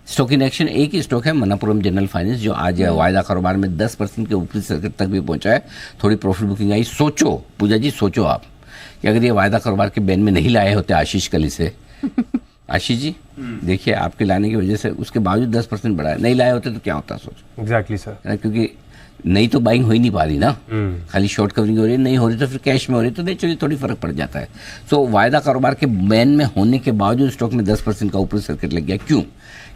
Stock in action एक ही stock है, Manappuram general finance, जो आज वायदा कारोबार में 10% के ऊपरी सर्किट तक भी पहुंचा है। थोड़ी प्रॉफिट बुकिंग आई। सोचो पूजा जी, सोचो आप कि अगर ये वायदा कारोबार के बैन में नहीं लाए होते आशीष कल इसे आशीष जी देखिए, आपके लाने की वजह से उसके बावजूद 10% बढ़ा है, नहीं लाए होते तो क्या होता सोचो। एग्जैक्टली सर, क्योंकि नहीं तो बाइंग हो ही नहीं पा रही ना, खाली शॉर्ट कवरिंग हो रही है, नहीं हो रही तो फिर कैश में हो रही तो नेचुरली थोड़ी फर्क पड़ जाता है। सो वायदा कारोबार के बैन में होने के बावजूद स्टॉक में 10% का ऊपरी सर्किट लग गया। क्यों?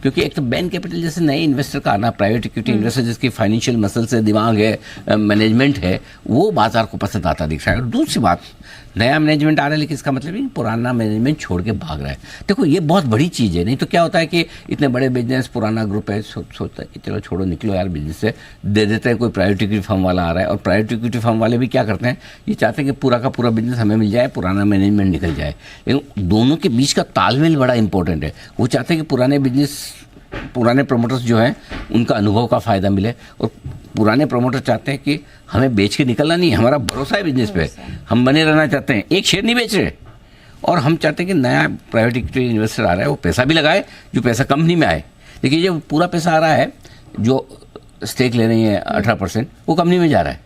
क्योंकि एक तो बैन कैपिटल जैसे नए इन्वेस्टर का आना, प्राइवेट इक्विटी इन्वेस्टर जिसकी फाइनेंशियल मसल से दिमाग है, मैनेजमेंट है, वो बाजार को पसंद आता दिख रहा है। और दूसरी बात, नया मैनेजमेंट आ रहा है लेकिन इसका मतलब नहीं पुराना मैनेजमेंट छोड़ के भाग रहा है। देखो ये बहुत बड़ी चीज़ है। नहीं तो क्या होता है कि इतने बड़े बिजनेस, पुराना ग्रुप है, सोचता है कि चलो छोड़ो, निकलो यार बिजनेस से, दे देते हैं, कोई प्राइवेट इक्विटी फर्म वाला आ रहा है। और प्राइवेट इक्विटी फर्म वाले भी क्या करते हैं, ये चाहते हैं कि पूरा का पूरा बिजनेस हमें मिल जाए, पुराना मैनेजमेंट निकल जाए। लेकिन दोनों के बीच का तालमेल बड़ा इंपॉर्टेंट है। वो चाहते हैं कि पुराने बिजनेस, पुराने प्रमोटर्स जो हैं उनका अनुभव का फ़ायदा मिले, और पुराने प्रमोटर चाहते हैं कि हमें बेच के निकलना नहीं, हमारा भरोसा है बिजनेस पे, हम बने रहना चाहते हैं, एक शेयर नहीं बेच रहे। और हम चाहते हैं कि नया प्राइवेट इक्विटी इन्वेस्टर आ रहा है वो पैसा भी लगाए, जो पैसा कंपनी में आए। देखिए जो पूरा पैसा आ रहा है, जो स्टेक ले रही है 18%, वो कंपनी में जा रहा है।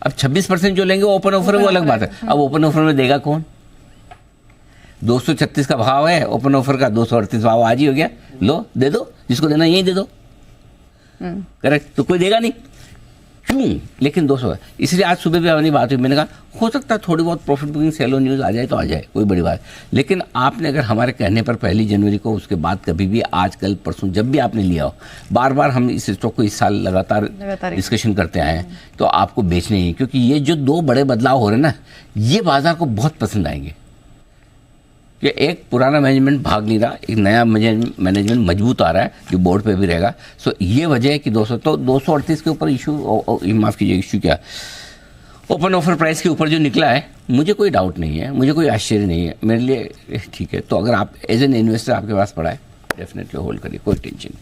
अब 26% जो लेंगे वो ओपन ऑफर है, वो अलग बात है। अब ओपन ऑफर में देगा कौन? 236 का भाव है ओपन ऑफर का, 238 भाव आज ही हो गया, लो दे दो, जिसको देना यही दे दो। करेक्ट? तो कोई देगा नहीं। क्यों? लेकिन 200 है। इसलिए आज सुबह भी अपनी बात हुई, मैंने कहा हो सकता है थोड़ी बहुत प्रॉफिट बुकिंग सेलो न्यूज़ आ जाए तो आ जाए, कोई बड़ी बात। लेकिन आपने अगर हमारे कहने पर 1 जनवरी को, उसके बाद कभी भी, आज कल परसों जब भी आपने लिया हो, बार बार हम इस स्टॉक को इस साल लगातार डिस्कशन करते आए हैं, तो आपको बेचने ही, क्योंकि ये जो 2 बड़े बदलाव हो रहे हैं ना, ये बाजार को बहुत पसंद आएंगे। कि एक पुराना मैनेजमेंट भाग नहीं रहा, एक नया मैनेजमेंट मजबूत आ रहा है जो बोर्ड पे भी रहेगा। सो ये वजह है कि 238 के ऊपर इशू, माफ़ कीजिए, इशू क्या, ओपन ऑफर प्राइस के ऊपर जो निकला है, मुझे कोई डाउट नहीं है, मुझे कोई आश्चर्य नहीं है, मेरे लिए ठीक है। तो अगर आप एज एन इन्वेस्टर आपके पास पड़ा है, डेफिनेटली होल्ड करिए, कोई tension,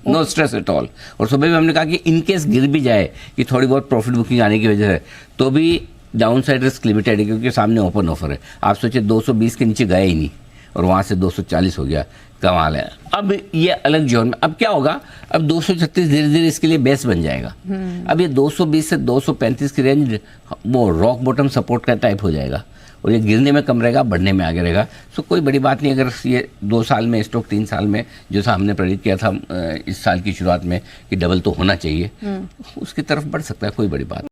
no stress at all. और सुबह भी हमने कहा कि इनकेस गिर भी जाए कि थोड़ी बहुत प्रॉफिट बुकिंग आने की वजह से, तो भी डाउन साइड रिस्क लिमिटेड है, क्योंकि सामने ओपन ऑफर है। आप सोचिए 220 के नीचे गए ही नहीं और वहाँ से 240 हो गया, कमाल है। अब ये अलग जोन में, अब क्या होगा, अब 236 धीरे धीरे इसके लिए बेस बन जाएगा। अब ये 220 से 235 की रेंज वो रॉक बॉटम सपोर्ट का टाइप हो जाएगा, और ये गिरने में कम रहेगा, बढ़ने में आगे रहेगा। सो कोई बड़ी बात नहीं अगर ये 2 साल में स्टॉक 3 साल में, जैसा हमने प्रेडिक्ट किया था इस साल की शुरुआत में कि डबल तो होना चाहिए, उसकी तरफ बढ़ सकता है, कोई बड़ी बात।